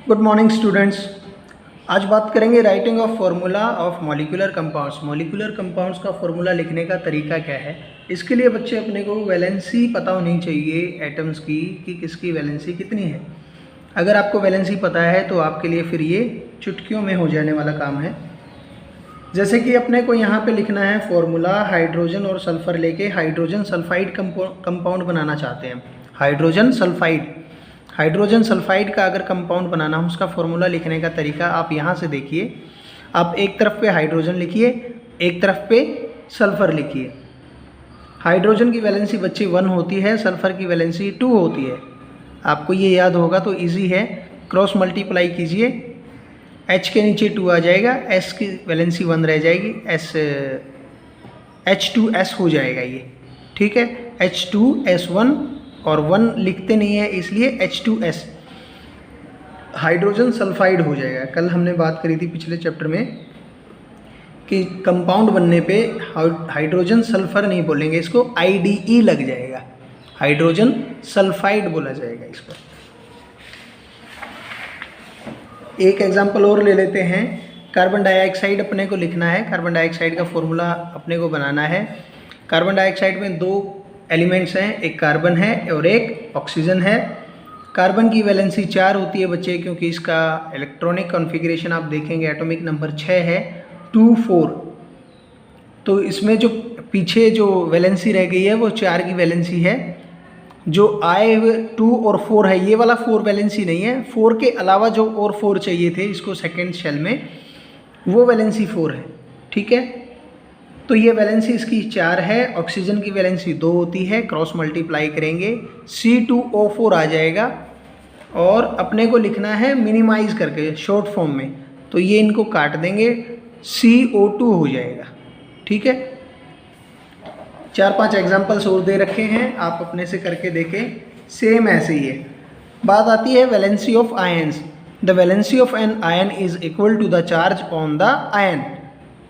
Good morning students. आज बात करेंगे writing of formula of molecular compounds. Molecular compounds का फार्मूला लिखने का तरीका क्या है। इसके लिए बच्चे अपने को वैलेंसी पता होनी चाहिए एटम्स की कि किसकी वैलेंसी कितनी है। अगर आपको वैलेंसी पता है तो आपके लिए फिर ये चुटकियों में हो जाने वाला काम है। जैसे कि अपने को यहाँ पे लिखना है फॉर्मूला, हाइड्रोजन और सल्फर लेके हाइड्रोजन सल्फाइड कंपाउंड बनाना चाहते हैं। हाइड्रोजन सल्फाइड का अगर कंपाउंड बनाना हो उसका फॉर्मूला लिखने का तरीका आप यहाँ से देखिए। आप एक तरफ पे हाइड्रोजन लिखिए, एक तरफ पे सल्फर लिखिए। हाइड्रोजन की वैलेंसी बच्चे 1 होती है, सल्फर की वैलेंसी 2 होती है। आपको ये याद होगा तो इजी है। क्रॉस मल्टीप्लाई कीजिए, H के नीचे 2 आ जाएगा, S की वैलेंसी 1 रह जाएगी, H2S हो जाएगा ये। ठीक है, H2S1 और 1 लिखते नहीं है इसलिए H2S हाइड्रोजन सल्फाइड हो जाएगा। कल हमने बात करी थी पिछले चैप्टर में कि कंपाउंड बनने पे हाइड्रोजन सल्फर नहीं बोलेंगे, इसको IDE लग जाएगा, हाइड्रोजन सल्फाइड बोला जाएगा इसको। एक एग्जांपल और ले लेते हैं। कार्बन डाइऑक्साइड अपने को लिखना है। कार्बन डाइऑक्साइड का फॉर्मूला अपने को बनाना है। कार्बन डाइऑक्साइड में 2 एलिमेंट्स हैं, एक कार्बन है और एक ऑक्सीजन है। कार्बन की वैलेंसी 4 होती है बच्चे, क्योंकि इसका इलेक्ट्रॉनिक कॉन्फ़िगरेशन आप देखेंगे एटॉमिक नंबर 6 है 2 4। तो इसमें जो पीछे जो वैलेंसी रह गई है वो 4 की वैलेंसी है। जो आए हुए 2 और 4 है, ये वाला 4 वैलेंसी नहीं है। 4 के अलावा जो और 4 चाहिए थे इसको सेकेंड शेल में, वो वैलेंसी 4 है। ठीक है, तो ये वैलेंसी इसकी 4 है। ऑक्सीजन की वैलेंसी 2 होती है। क्रॉस मल्टीप्लाई करेंगे C2O4 आ जाएगा। और अपने को लिखना है मिनिमाइज करके शॉर्ट फॉर्म में, तो ये इनको काट देंगे, CO2 हो जाएगा। ठीक है, 4-5 एग्जाम्पल्स और दे रखे हैं, आप अपने से करके देखें। सेम ऐसे ही है। बात आती है valency of ions. The valency of an ion is equal to the charge on the ion.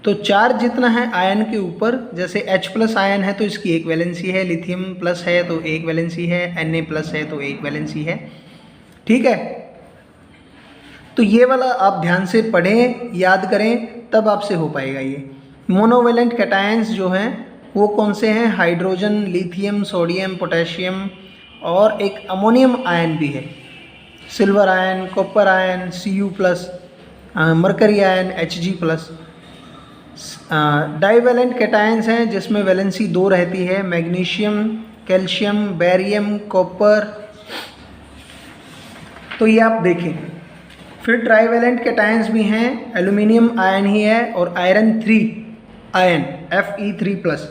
तो चार्ज जितना है आयन के ऊपर, जैसे H+ आयन है तो इसकी 1 वैलेंसी है, लिथियम प्लस है तो 1 वैलेंसी है, Na+ है तो 1 वैलेंसी है। ठीक है, तो ये वाला आप ध्यान से पढ़ें, याद करें, तब आपसे हो पाएगा ये। मोनोवेलेंट कैटायंस जो हैं वो कौन से हैं? हाइड्रोजन, लिथियम, सोडियम, पोटेशियम और एक अमोनियम आयन भी है, silver ion, copper ion, Cu+, mercury ion, Hg+। Divalent cations हैं जिसमें वैलेंसी 2 रहती है, मैग्नीशियम, कैल्शियम, बेरियम, कॉपर। तो ये आप देखें। फिर ट्राइवेलेंट कैटायंस भी हैं, एल्यूमिनियम आयन ही है और आयरन 3 आयन Fe3+।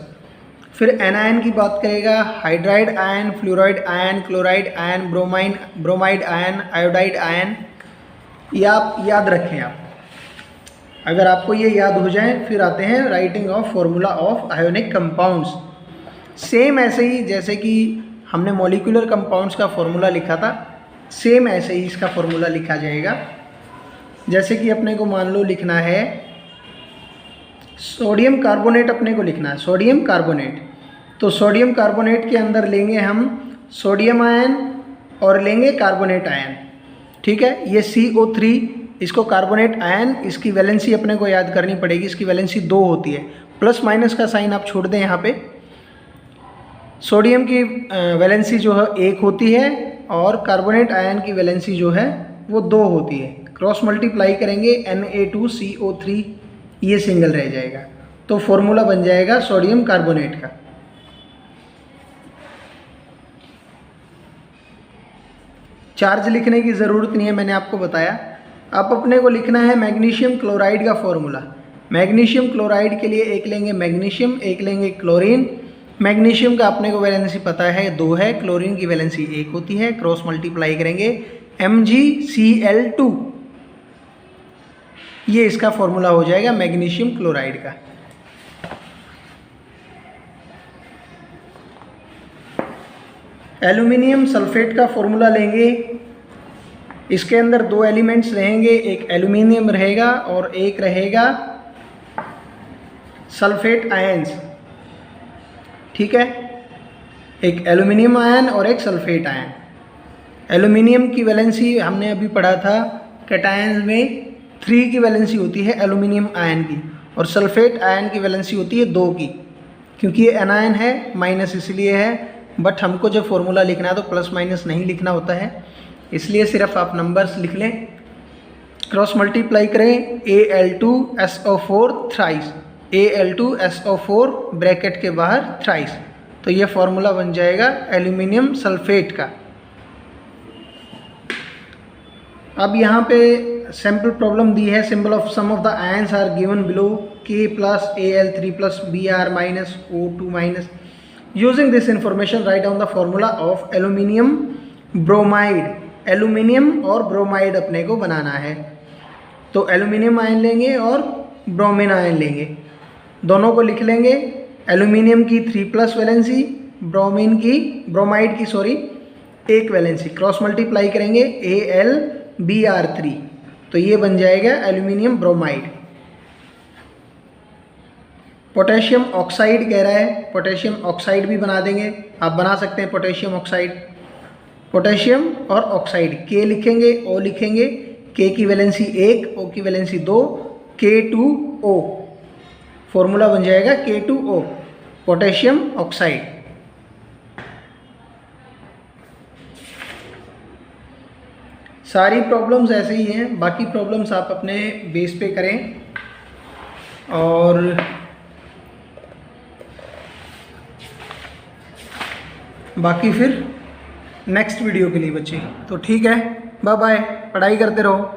फिर एनायन की बात करेगा, hydride ion, fluoride ion, chloride ion, bromide ion, iodide ion. ये आप याद रखें। आप अगर आपको ये याद हो जाए, फिर आते हैं writing of formula of ionic compounds. Same ऐसे ही जैसे कि हमने मॉलिक्यूलर कंपाउंड्स का फॉर्मूला लिखा था, सेम ऐसे ही इसका फॉर्मूला लिखा जाएगा। जैसे कि अपने को मान लो लिखना है सोडियम कार्बोनेट, अपने को लिखना है सोडियम कार्बोनेट। तो सोडियम कार्बोनेट के अंदर लेंगे हम सोडियम आयन और लेंगे कार्बोनेट आयन। ठीक है, ये CO3, इसको कार्बोनेट आयन, इसकी वैलेंसी अपने को याद करनी पड़ेगी, इसकी वैलेंसी 2 होती है। प्लस माइनस का साइन आप छोड़ दें यहाँ पे। सोडियम की वैलेंसी जो है 1 होती है और कार्बोनेट आयन की वैलेंसी जो है वो 2 होती है। क्रॉस मल्टीप्लाई करेंगे Na2CO3, ये सिंगल रह जाएगा, तो फॉर्मूला बन जाएगा सोडियम कार्बोनेट का। चार्ज लिखने की ज़रूरत नहीं है, मैंने आपको बताया। अब अपने को लिखना है मैग्नीशियम क्लोराइड का फॉर्मूला। मैग्नीशियम क्लोराइड के लिए एक लेंगे मैग्नीशियम, एक लेंगे क्लोरीन। मैग्नीशियम का अपने को वैलेंसी पता है 2 है, क्लोरीन की वैलेंसी 1 होती है। क्रॉस मल्टीप्लाई करेंगे MgCl2, ये इसका फॉर्मूला हो जाएगा मैग्नीशियम क्लोराइड का। एल्यूमिनियम सल्फेट का फॉर्मूला लेंगे। इसके अंदर 2 एलिमेंट्स रहेंगे, एक एल्यूमिनियम रहेगा और एक रहेगा सल्फेट आयंस। ठीक है, एक एल्यूमिनियम आयन और एक सल्फेट आयन। एल्यूमिनियम की वैलेंसी हमने अभी पढ़ा था कैटायंस में 3 की वैलेंसी होती है एल्यूमिनियम आयन की, और सल्फेट आयन की वैलेंसी होती है 2 की। क्योंकि ये एनायन है, माइनस इसलिए है, बट हमको जब फॉर्मूला लिखना है तो प्लस माइनस नहीं लिखना होता है, इसलिए सिर्फ आप नंबर्स लिख लें। क्रॉस मल्टीप्लाई करें Al2SO4 थ्राइस, Al2SO4 ब्रैकेट के बाहर थ्राइस, तो ये फॉर्मूला बन जाएगा एल्यूमिनियम सल्फेट का। अब यहाँ पे सैम्पल प्रॉब्लम दी है, symbol of some of the ions are given below, K plus Al3 plus Br minus O2 minus. Using this information write down the formula of aluminium bromide. Aluminium और bromide अपने को बनाना है, तो aluminium ion लेंगे और bromine ion लेंगे, दोनों को लिख लेंगे। एल्यूमिनियम की 3+ वैलेंसी, ब्रोमाइड की 1 वैलेंसी, क्रॉस मल्टीप्लाई करेंगे AlBr3, तो ये बन जाएगा एल्यूमिनियम ब्रोमाइड। पोटेशियम ऑक्साइड कह रहा है, पोटेशियम ऑक्साइड भी बना देंगे, आप बना सकते हैं पोटेशियम ऑक्साइड। पोटेशियम और ऑक्साइड, K लिखेंगे, O लिखेंगे, K की वैलेंसी 1, O की वैलेंसी 2, K2O, फॉर्मूला बन जाएगा K2O, पोटेशियम ऑक्साइड। सारी प्रॉब्लम्स ऐसे ही हैं, बाकी प्रॉब्लम्स आप अपने बेस पे करें, और बाकी फिर नेक्स्ट वीडियो के लिए बच्चे। तो ठीक है, बाय बाय, पढ़ाई करते रहो।